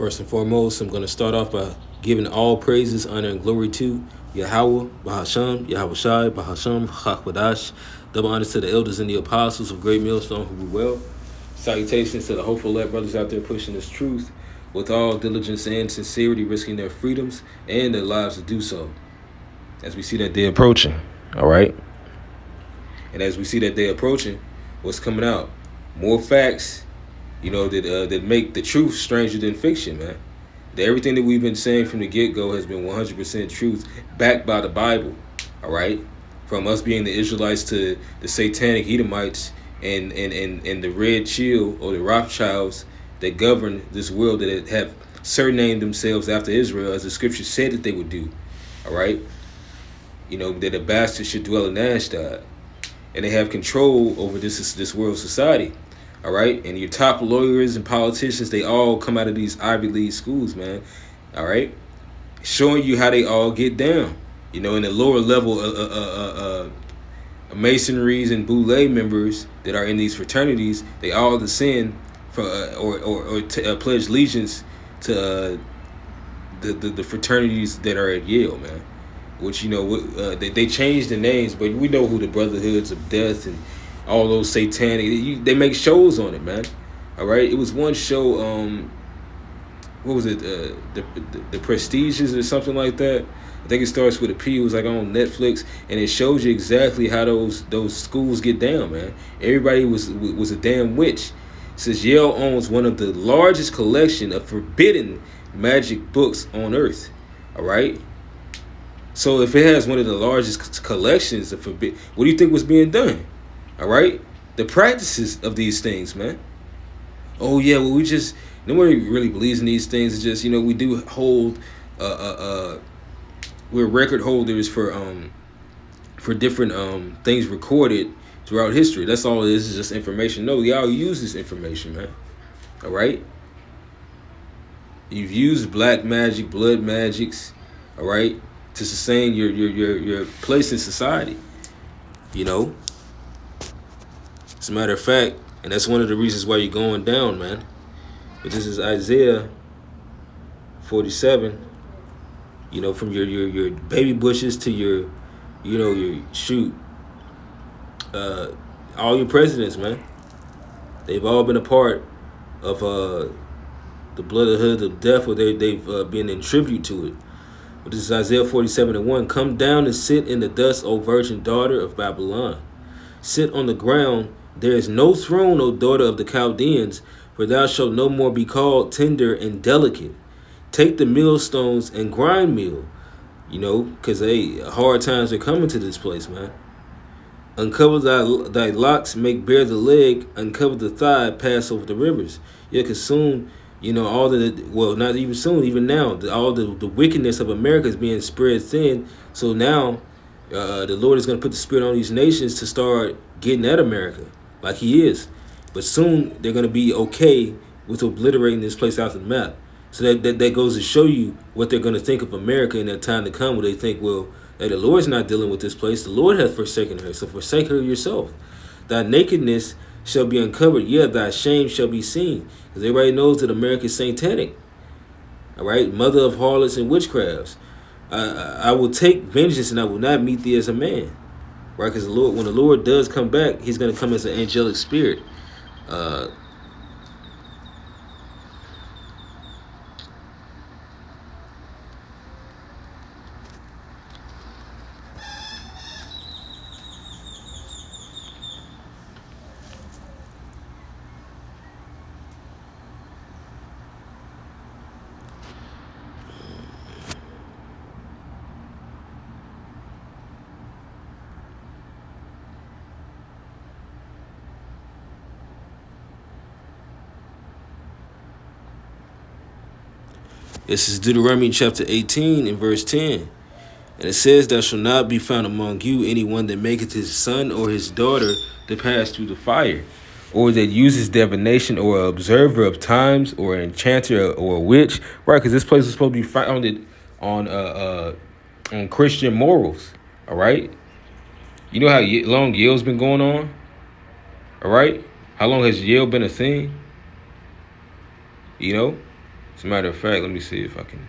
First and foremost, I'm going to start off by giving all praises, honor, and glory to Yahweh, Bahasham, Yahweh Shai, Bahasham, Chakbadash. Double honors to the elders and the apostles of Great Millstone who do well. Salutations to the hopeful elect brothers out there pushing this truth with all diligence and sincerity, risking their freedoms and their lives to do so. As we see that day approaching, all right? And as we see that day approaching, what's coming out? More facts, that make the truth stranger than fiction, man. Everything that we've been saying from the get-go has been 100% truth, backed by the Bible, all right? From us being the Israelites to the satanic Edomites and the Red Chill or the Rothschilds that govern this world that have surnamed themselves after Israel, as the scripture said that they would do, all right? That a bastard should dwell in Ashdod. And they have control over this world society. All right. And your top lawyers and politicians, they all come out of these Ivy League schools, man. All right. Showing you how they all get down. In the lower level masonries and boule members that are in these fraternities, they all descend for pledge allegiance to the fraternities that are at Yale, man. Which, they changed the names, but we know who the Brotherhoods of Death and all those satanic, they make shows on it, man. All right. It was one show, what was it? The Prestiges or something like that. I think it starts with a P. It was like on Netflix, and it shows you exactly how those schools get down, man. Everybody was a damn witch. It says Yale owns one of the largest collection of forbidden magic books on earth. All right. So if it has one of the largest collections of forbidden, what do you think was being done? All right, the practices of these things, man. Oh yeah, well nobody really believes in these things. It's just we do hold, we're record holders for different things recorded throughout history. That's all it is just information. No, y'all use this information, man. All right, you've used black magic, blood magics, all right, to sustain your place in society. As a matter of fact, and that's one of the reasons why you're going down, man. But this is Isaiah 47. From your baby bushes to your all your presidents, man. They've all been a part of the Brotherhood of Death, or they've been in tribute to it. But this is Isaiah 47:1. Come down and sit in the dust, O virgin daughter of Babylon. Sit on the ground. There is no throne, O daughter of the Chaldeans, for thou shalt no more be called tender and delicate. Take the millstones and grind meal, because hard times are coming to this place, man. Uncover thy locks, make bare the leg, uncover the thigh, pass over the rivers. Yeah, because soon, not even soon, even now, all the wickedness of America is being spread thin. So now, the Lord is going to put the spirit on these nations to start getting at America, like he is. But soon they're going to be okay with obliterating this place out of the map. So that goes to show you what they're going to think of America in that time to come, where they think, well, hey, the Lord's not dealing with this place. The Lord hath forsaken her, so forsake her yourself. Thy nakedness shall be uncovered, yeah, thy shame shall be seen. Because everybody knows that America is satanic. All right, mother of harlots and witchcrafts. I will take vengeance, and I will not meet thee as a man. Right, because when the Lord does come back, he's going to come as an angelic spirit. This is Deuteronomy chapter 18 and verse 10. And it says, there shall not be found among you anyone that maketh his son or his daughter to pass through the fire, or that uses divination, or an observer of times, or an enchanter, or a witch. Right, because this place is supposed to be founded on Christian morals. All right. You know how long Yale's been going on? All right. How long has Yale been a thing? As a matter of fact, let me see if I can.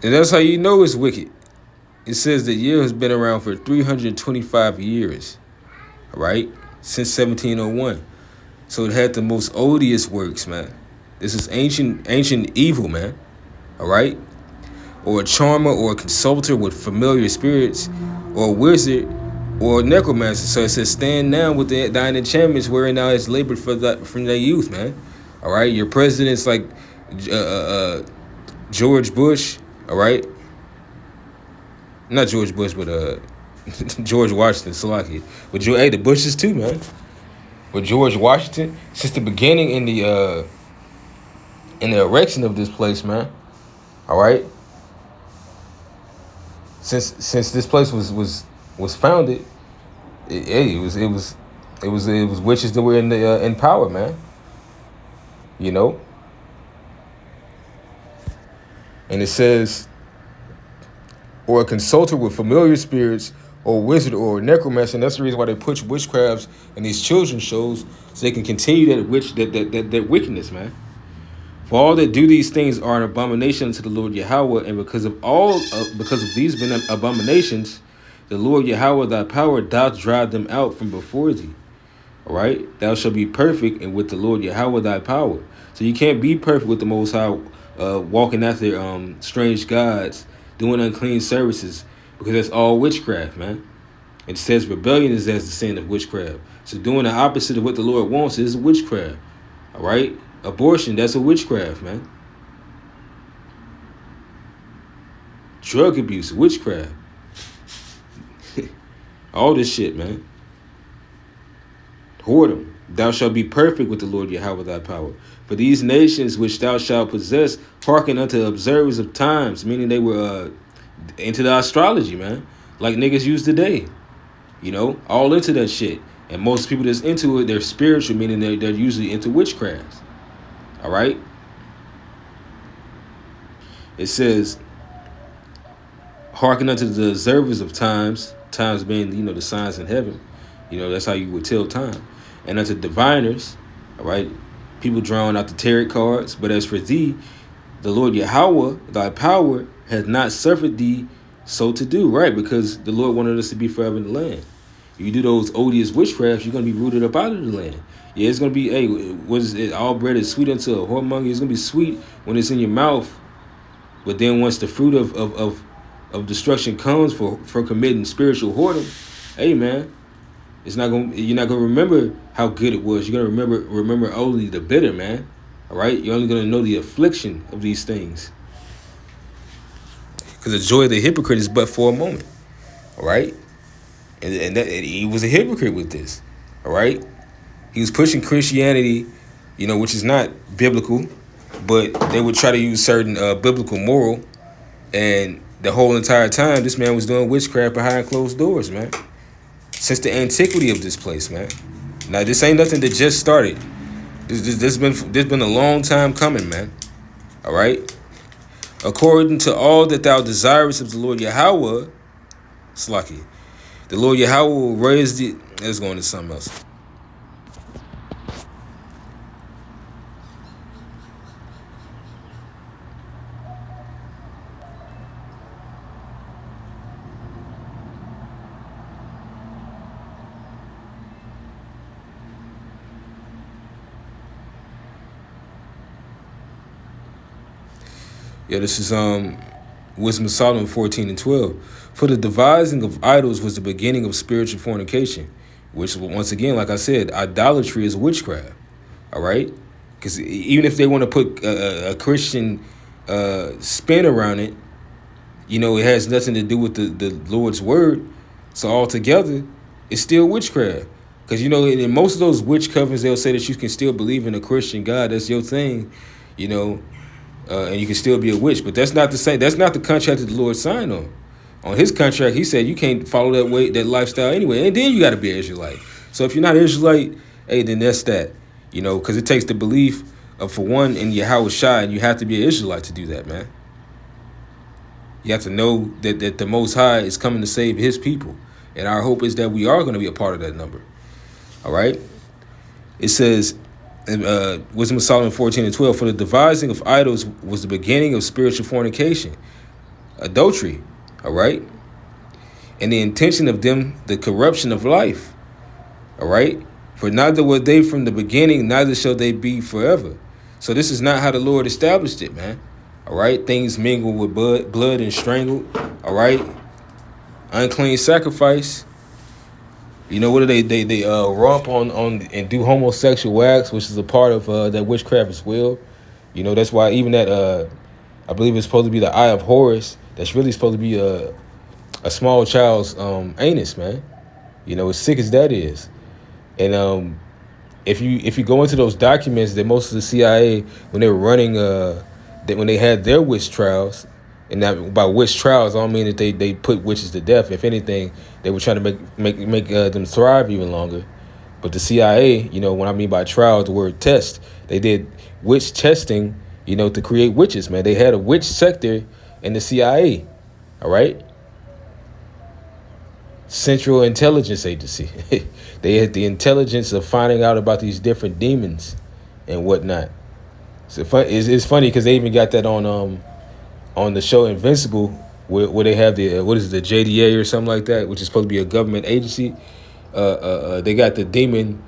And that's how you know it's wicked. It says that Yale has been around for 325 years, right? Since 1701. So it had the most odious works, man. This is ancient evil, man. All right? Or a charmer or a consulter with familiar spirits, or a wizard or a necromancer. So it says, stand now with the thine enchantments wherein thou hast labored from thy youth, man. All right? Your presidents like George Bush, all right? Not George Bush, but George Washington, Salaki. But the Bushes too, man. But George Washington, since the beginning in the erection of this place, man. All right. Since this place was founded, it was witches that were in power, man. You know. And it says, or a consulter with familiar spirits, or a wizard, or a necromancer. And that's the reason why they put witchcrafts in these children's shows, so they can continue that wickedness, man. For all that do these things are an abomination to the Lord Yahweh, and because of these abominations, the Lord Yahweh thy power doth drive them out from before thee. All right, thou shalt be perfect, and with the Lord Yahweh thy power. So you can't be perfect with the Most High, walking after strange gods, doing unclean services, because that's all witchcraft, man. It says rebellion is as the sin of witchcraft. So doing the opposite of what the Lord wants is witchcraft. All right? Abortion, that's a witchcraft, man. Drug abuse, witchcraft. All this shit, man. Whoredom. Thou shalt be perfect with the Lord Yahweh thy power. For these nations which thou shalt possess hearken unto observers of times, meaning they were into the astrology, man. Like niggas use today. You know, all into that shit. And most people that's into it, they're spiritual, meaning they're usually into witchcraft. All right? It says, hearken unto the observers of times, times being, the signs in heaven. That's how you would tell time. And unto diviners, all right? People drawing out the tarot cards. But as for thee, the Lord Yahweh, thy power, hath not suffered thee so to do, right? Because the Lord wanted us to be forever in the land. If you do those odious witchcrafts, you're going to be rooted up out of the land. Yeah, it's going to be, hey, what is it? All bread is sweet unto a whoremonger. It's going to be sweet when it's in your mouth. But then once the fruit of destruction comes for committing spiritual whoredom, hey, man, you're not going to remember how good it was. You're going to remember only the bitter, man. All right? You're only going to know the affliction of these things. Because the joy of the hypocrite is but for a moment. All right? And he was a hypocrite with this. All right? He was pushing Christianity, which is not biblical, but they would try to use certain biblical moral. And the whole entire time, this man was doing witchcraft behind closed doors, man. Since the antiquity of this place, man. Now, this ain't nothing that just started. This been a long time coming, man. All right? According to all that thou desirest of the Lord Yahweh, Slaki, the Lord Yahweh will raise the... Let's go into something else. Yeah, this is Wisdom of Solomon 14:12. For the devising of idols was the beginning of spiritual fornication, which, once again, like I said, idolatry is witchcraft. All right? Because even if they want to put a Christian spin around it, it has nothing to do with the Lord's word. So altogether, it's still witchcraft. Because, in most of those witch covens, they'll say that you can still believe in a Christian God. That's your thing, and you can still be a witch. But that's not the same. That's not the contract that the Lord signed on. On his contract, he said you can't follow that lifestyle anyway. And then you got to be an Israelite. So if you're not Israelite, hey, then that's that. Because it takes the belief of, for one, in Yahweh Shai, and you have to be an Israelite to do that, man. You have to know that the Most High is coming to save his people. And our hope is that we are going to be a part of that number. All right? It says, Wisdom of Solomon 14:12, for the devising of idols was the beginning of spiritual fornication, adultery, all right? And the intention of them, the corruption of life, all right? For neither were they from the beginning, neither shall they be forever. So this is not how the Lord established it, man. All right? Things mingle with blood and strangled, all right? Unclean sacrifice. You know what do they romp on and do homosexual acts, which is a part of that witchcraft as well. That's why even that I believe it's supposed to be the eye of Horus. That's really supposed to be a small child's anus, man. As sick as that is. And if you go into those documents that most of the CIA, when they were running when they had their witch trials, and that, by witch trials, I don't mean that they put witches to death. If anything, they were trying to make them thrive even longer. But the CIA, what I mean by trial, the word test, they did witch testing, to create witches, man. They had a witch sector in the CIA, all right? Central Intelligence Agency. They had the intelligence of finding out about these different demons and whatnot. So it's funny because they even got that on the show Invincible, where they have the the JDA or something like that, which is supposed to be a government agency. They got the demon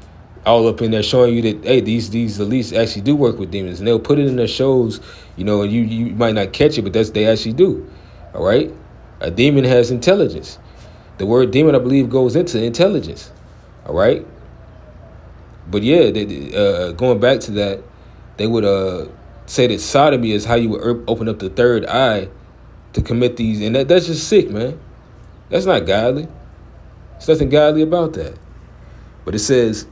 all up in there showing you that, hey, these elites actually do work with demons, and they'll put it in their shows, and you might not catch it, but they actually do. All right, a demon has intelligence. The word demon, I believe, goes into intelligence. All right, but yeah, going back to that, they would say that sodomy is how you would open up the third eye to commit these, and that's just sick, man. That's not godly. There's nothing godly about that. But it says,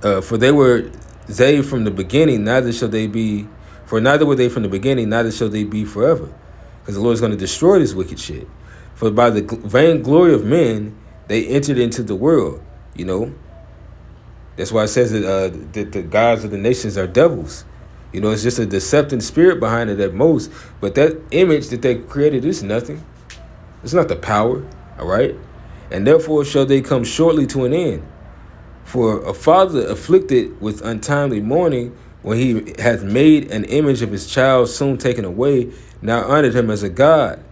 for they from the beginning, neither shall they be, for neither were they from the beginning, neither shall they be forever. Because the Lord is going to destroy this wicked shit. For by the vain glory of men, they entered into the world, That's why it says that the gods of the nations are devils. It's just a deceptive spirit behind it at most. But that image that they created is nothing. It's not the power, all right? And therefore shall they come shortly to an end. For a father afflicted with untimely mourning, when he hath made an image of his child soon taken away, now honored him as a god,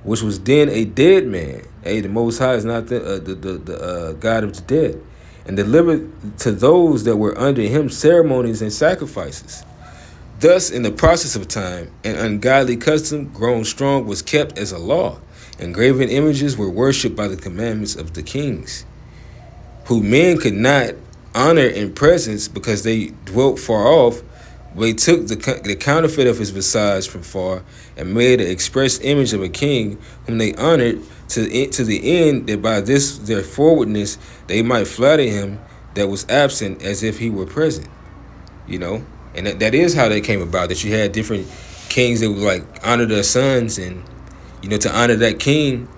which was then a dead man. Hey, the Most High is not the God of the dead. And delivered to those that were under him ceremonies and sacrifices. Thus, in the process of time, an ungodly custom grown strong was kept as a law, and graven images were worshipped by the commandments of the kings, who men could not honor in presence because they dwelt far off. They took the counterfeit of his visage from far and made an express image of a king whom they honored to the end that by this their forwardness they might flatter him that was absent as if he were present. And that is how that came about, that you had different kings that would honor their sons, and to honor that king,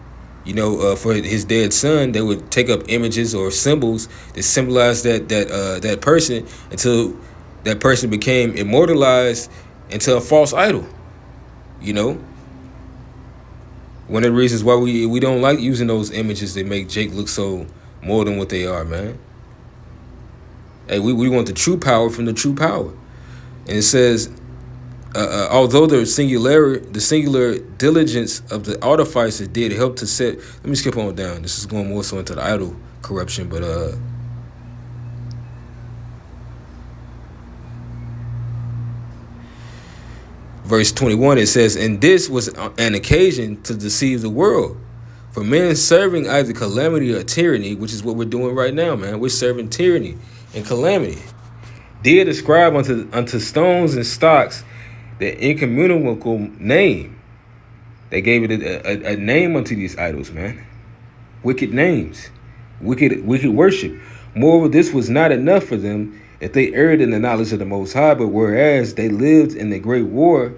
for his dead son, they would take up images or symbols that symbolize that person until that person became immortalized into a false idol. One of the reasons why we don't like using those images that make Jake look so more than what they are, man. Hey, we want the true power from the true power. And it says, although the singular diligence of the artificer did help to set. Let me skip on down. This is going more so into the idol corruption, but verse 21, it says, and this was an occasion to deceive the world, for men serving either calamity or tyranny, which is what we're doing right now, man. We're serving tyranny and calamity. Did ascribe unto stones and stocks the incommunicable name. They gave it a name unto these idols, man. Wicked names. Wicked worship. Moreover, this was not enough for them if they erred in the knowledge of the Most High, but whereas they lived in the great war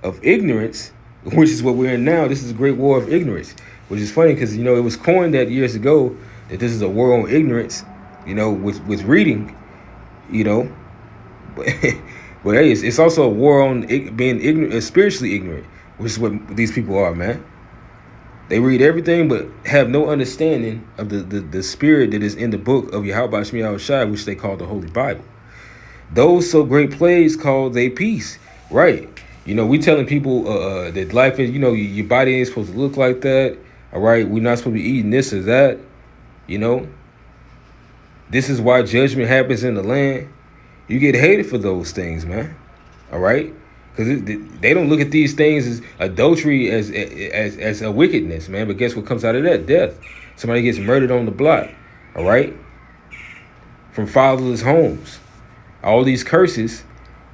of ignorance, which is what we're in now. This is a great war of ignorance, which is funny because, it was coined that years ago that this is a war on ignorance, with reading, you know. But, but hey, it's also a war on being ignorant, spiritually ignorant, which is what these people are, man. They read everything but have no understanding of the spirit that is in the book of Yahweh Shemi Shai, which they call the Holy Bible. Those so great plays call they peace. Right. We telling people that life is, your body ain't supposed to look like that. All right. We're not supposed to be eating this or that. This is why judgment happens in the land. You get hated for those things, man. All right. Because they don't look at these things as adultery as a wickedness, man. But guess what comes out of that? Death. Somebody gets murdered on the block. All right. From fatherless homes. All these curses,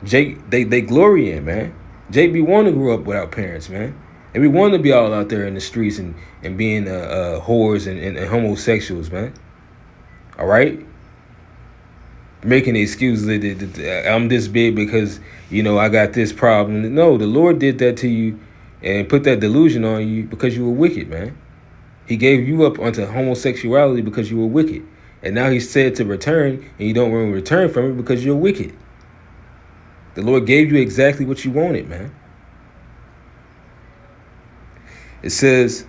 Jake, they glory in, man. Jake be wanting to grow up without parents, man. And we want to be all out there in the streets and being whores and homosexuals, man. All right? Making the excuse that I'm this big because, I got this problem. No, the Lord did that to you and put that delusion on you because you were wicked, man. He gave you up onto homosexuality because you were wicked. And now he said to return, and you don't want to return from it because you're wicked. The Lord gave you exactly what you wanted, man. It says,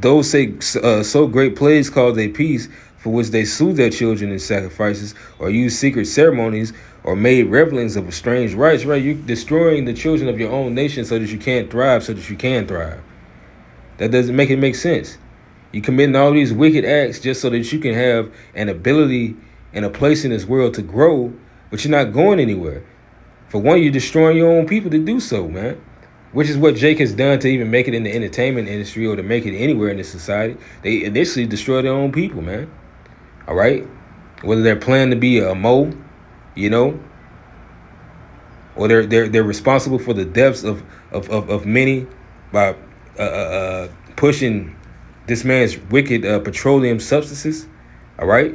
those say so great plays call they peace, for which they slew their children in sacrifices, or used secret ceremonies, or made revelings of strange rites. Right? You're destroying the children of your own nation so that you can't thrive, so that you can thrive. That doesn't make sense. You committing all these wicked acts just so that you can have an ability and a place in this world to grow, but you're not going anywhere. For one, you're destroying your own people to do so, man. Which is what Jake has done to even make it in the entertainment industry or to make it anywhere in this society. They initially destroy their own people, man. All right? Whether they're planning to be a Mo, or they're responsible for the deaths of many by pushing this man's wicked petroleum substances. All right.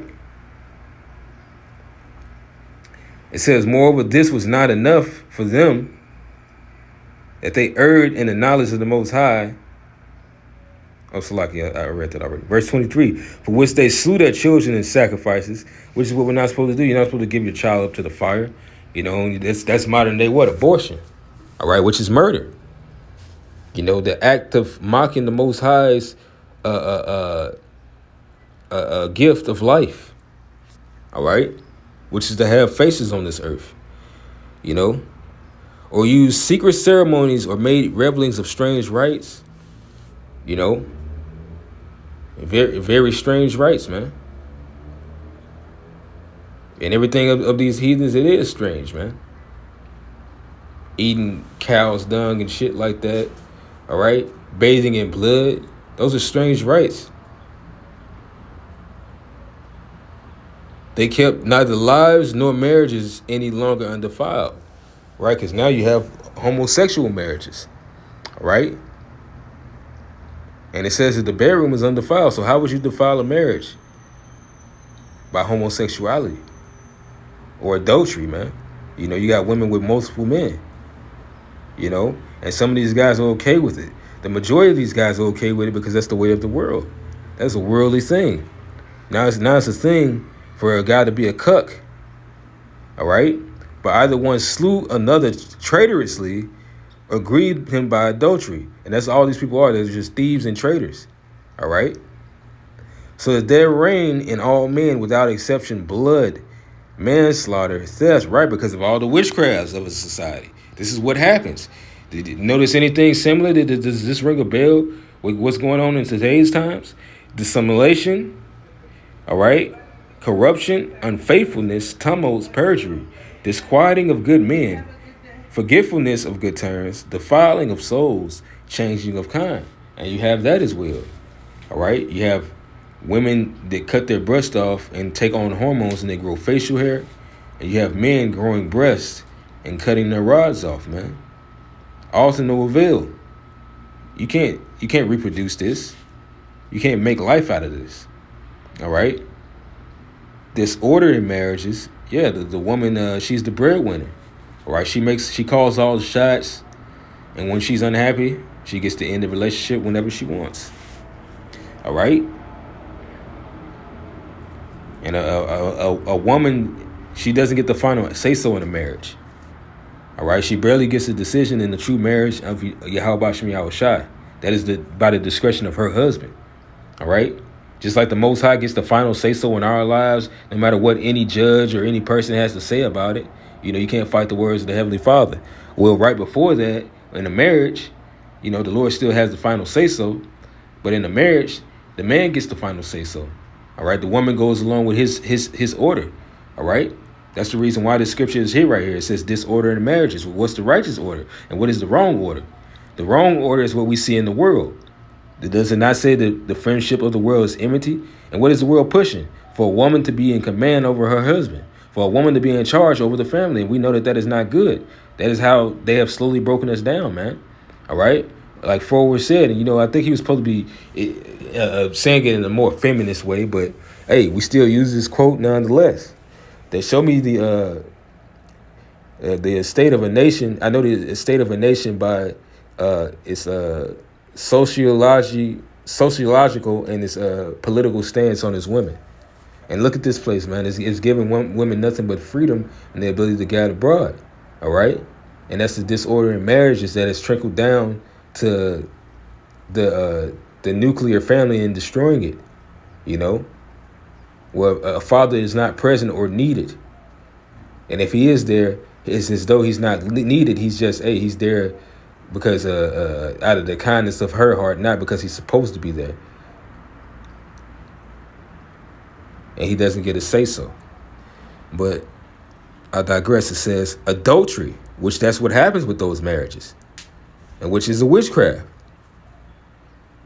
It says, moreover, this was not enough for them, that they erred in the knowledge of the Most High. Oh, Salaki, I read that already. Verse 23, for which they slew their children in sacrifices, which is what we're not supposed to do. You're not supposed to give your child up to the fire. That's modern day what? Abortion. All right, which is murder. The act of mocking the Most High's gift of life, all right, which is to have faces on this earth, or use secret ceremonies or made revelings of strange rites, very, very strange rites, man. And everything of these heathens, it is strange, man. Eating cow's dung and shit like that, all right, bathing in blood. Those are strange rites. They kept neither lives nor marriages any longer undefiled, right? Because now you have homosexual marriages, right? And it says that the bedroom is undefiled. So how would you defile a marriage? By homosexuality or adultery, man. You got women with multiple men, and some of these guys are okay with it. The majority of these guys are okay with it because that's the way of the world. That's a worldly thing. Now it's a thing for a guy to be a cuck. All right? But either one slew another traitorously or grieved him by adultery. And that's all these people are. They're just thieves and traitors. All right? So that there reign in all men without exception blood, manslaughter, theft, right? Because of all the witchcrafts of a society. This is what happens. Did you notice anything similar? Does this ring a bell with what's going on in today's times? Dissimulation, all right? Corruption, unfaithfulness, tumults, perjury, disquieting of good men, forgetfulness of good turns, defiling of souls, changing of kind. And you have that as well, all right? You have women that cut their breast off and take on hormones and they grow facial hair. And you have men growing breasts and cutting their rods off, man. All to no avail. You can't reproduce this. You can't make life out of this. All right? Disorder in marriages. Yeah, the woman, she's the breadwinner. All right? She calls all the shots. And when she's unhappy, she gets to end the relationship whenever she wants. All right. And a woman, she doesn't get the final say so in a marriage. All right. She barely gets a decision in the true marriage of Yahweh Shem Yahushai. That is by the discretion of her husband. All right. Just like the Most High gets the final say so in our lives, no matter what any judge or any person has to say about it. You can't fight the words of the Heavenly Father. Well, right before that, in a marriage, the Lord still has the final say so. But in a marriage, the man gets the final say so. All right. The woman goes along with his order. All right. That's the reason why this scripture is here right here. It says disorder in marriages. What's the righteous order? And what is the wrong order? The wrong order is what we see in the world. Does it not say that the friendship of the world is enmity? And what is the world pushing? For a woman to be in command over her husband. For a woman to be in charge over the family. And we know that is not good. That is how they have slowly broken us down, man. All right? Like Forward said, and I think he was supposed to be saying it in a more feminist way. But, hey, we still use this quote nonetheless. They show me the state of a nation. I know the state of a nation by its sociological and its political stance on its women. And look at this place, man. It's giving women nothing but freedom and the ability to guide abroad. All right? And that's the disorder in marriages that has trickled down to the nuclear family and destroying it. Where a father is not present or needed. And if he is there, it's as though he's not needed. He's just, he's there because out of the kindness of her heart, not because he's supposed to be there. And he doesn't get a say-so. But I digress. It says adultery, which that's what happens with those marriages, and which is a witchcraft.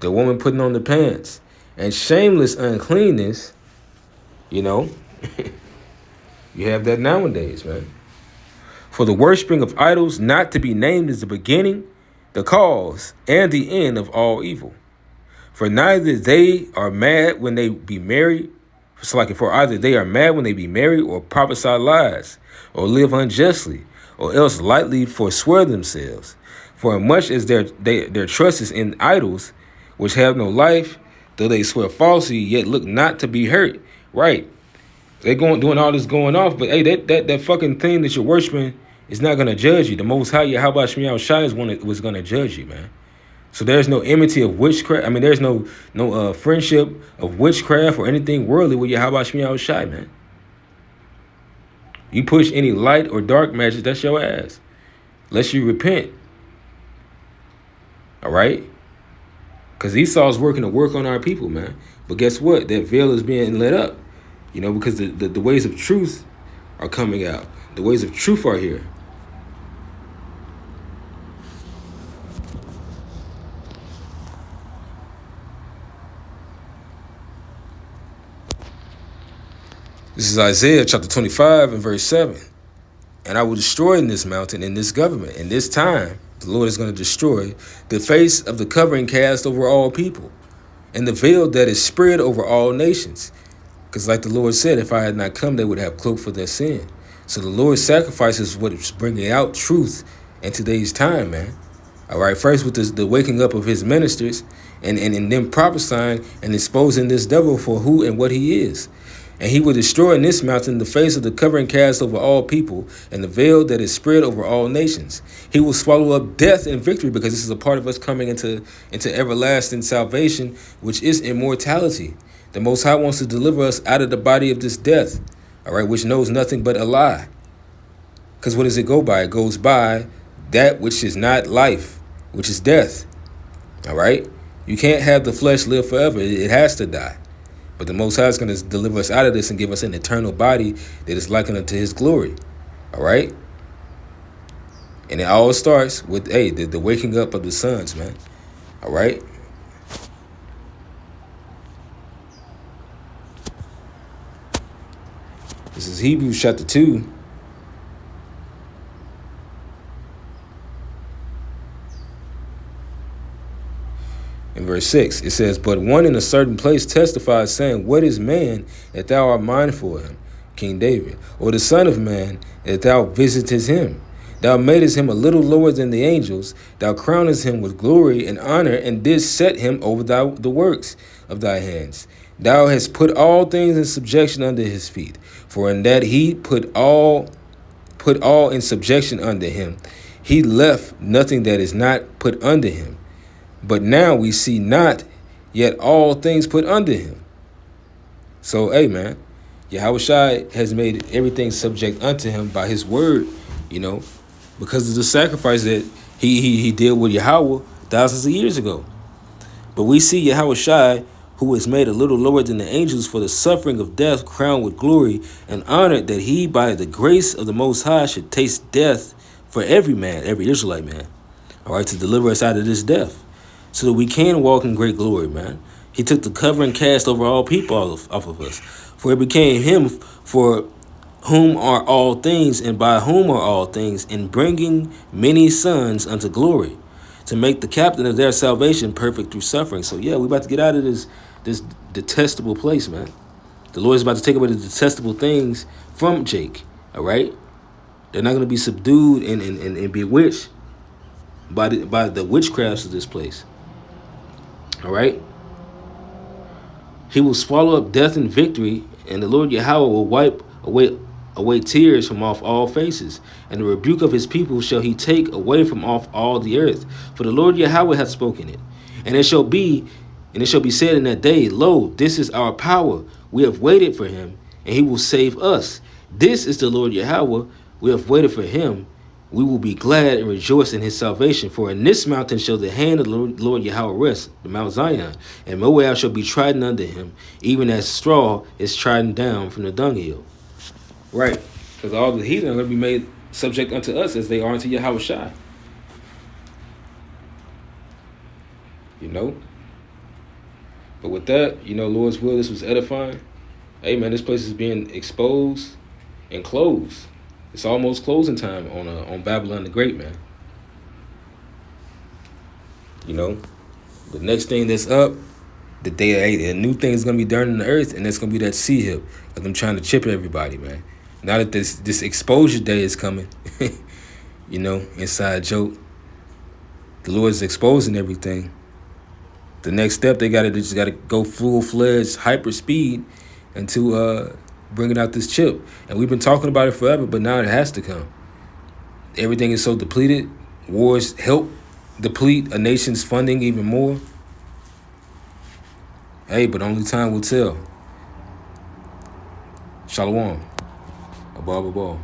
The woman putting on the pants. And shameless uncleanness, you have that nowadays, man. For the worshiping of idols not to be named is the beginning, the cause, and the end of all evil. For neither they are mad when they be married, for either they are mad when they be married, or prophesy lies, or live unjustly, or else lightly forswear themselves. For much as their trust is in idols, which have no life, though they swear falsely, yet look not to be hurt. Right. They doing all this going off, but hey, that fucking thing that you're worshiping is not gonna judge you. The Most High, how about Shemiah Shai was gonna judge you, man. So there's no enmity of witchcraft. I mean, there's no friendship of witchcraft or anything worldly with your how about Shemiah Shai, man. You push any light or dark magic, that's your ass. Unless you repent. All right? Because Esau's working to work on our people, man. But guess what? That veil is being lit up. Because the ways of truth are coming out. The ways of truth are here. This is Isaiah chapter 25 and verse 7. And I will destroy in this mountain, in this government, in this time, the Lord is going to destroy the face of the covering cast over all people, and the veil that is spread over all nations. Because like the Lord said, if I had not come, they would have cloaked for their sin. So the Lord's sacrifice is what is bringing out truth in today's time, man. All right, first with the waking up of his ministers and them prophesying and exposing this devil for who and what he is. And he will destroy in this mountain the face of the covering cast over all people and the veil that is spread over all nations. He will swallow up death and victory, because this is a part of us coming into everlasting salvation, which is immortality. The Most High wants to deliver us out of the body of this death, all right, which knows nothing but a lie. Because what does it go by? It goes by that which is not life, which is death, all right? You can't have the flesh live forever. It has to die. But the Most High is going to deliver us out of this and give us an eternal body that is likened unto his glory. All right? And it all starts with, the waking up of the sons, man. All right? This is Hebrews chapter 2. In verse 6, it says, But one in a certain place testifies, saying, What is man that thou art mindful of him, King David? Or the son of man that thou visitest him? Thou madest him a little lower than the angels. Thou crownest him with glory and honor, and didst set him over the works of thy hands. Thou hast put all things in subjection under his feet. For in that he put all in subjection under him, he left nothing that is not put under him. But now we see not yet all things put under him. So, hey, man, Yahushua has made everything subject unto him by his word, because of the sacrifice that he did with Yahweh thousands of years ago. But we see Yahushua, who was made a little lower than the angels for the suffering of death, crowned with glory, and honored that he, by the grace of the Most High, should taste death for every man, every Israelite man, all right, to deliver us out of this death, so that we can walk in great glory, man. He took the covering cast over all people off of us. For it became him for whom are all things, and by whom are all things, in bringing many sons unto glory, to make the captain of their salvation perfect through suffering. So yeah, we're about to get out of this detestable place, man. The Lord is about to take away the detestable things from Jake, all right? They're not going to be subdued and bewitched by the witchcrafts of this place, all right? He will swallow up death in victory, and the Lord Yahweh will wipe away tears from off all faces, and the rebuke of his people shall he take away from off all the earth. For the Lord Yahweh hath spoken it. And it shall be said in that day, Lo, this is our power. We have waited for him, and he will save us. This is the Lord Yahweh. We have waited for him. We will be glad and rejoice in his salvation. For in this mountain shall the hand of the Lord Yahweh rest, the Mount Zion, and Moab shall be trodden under him, even as straw is trodden down from the dunghill. Right, because all the heathen are going to be made subject unto us as they are unto Yahweh Shai. But with that, Lord's will, this was edifying. Hey, man, this place is being exposed and closed. It's almost closing time on Babylon the Great, man. The next thing that's up, a new thing is going to be done in the earth, and that's going to be that sea hip of them trying to chip everybody, man. Now that this exposure day is coming, inside joke, the Lord's exposing everything. The next step, they just gotta go full-fledged hyper speed into bringing out this chip. And we've been talking about it forever, but now it has to come. Everything is so depleted. Wars help deplete a nation's funding even more. Hey, but only time will tell. Shalom. Above.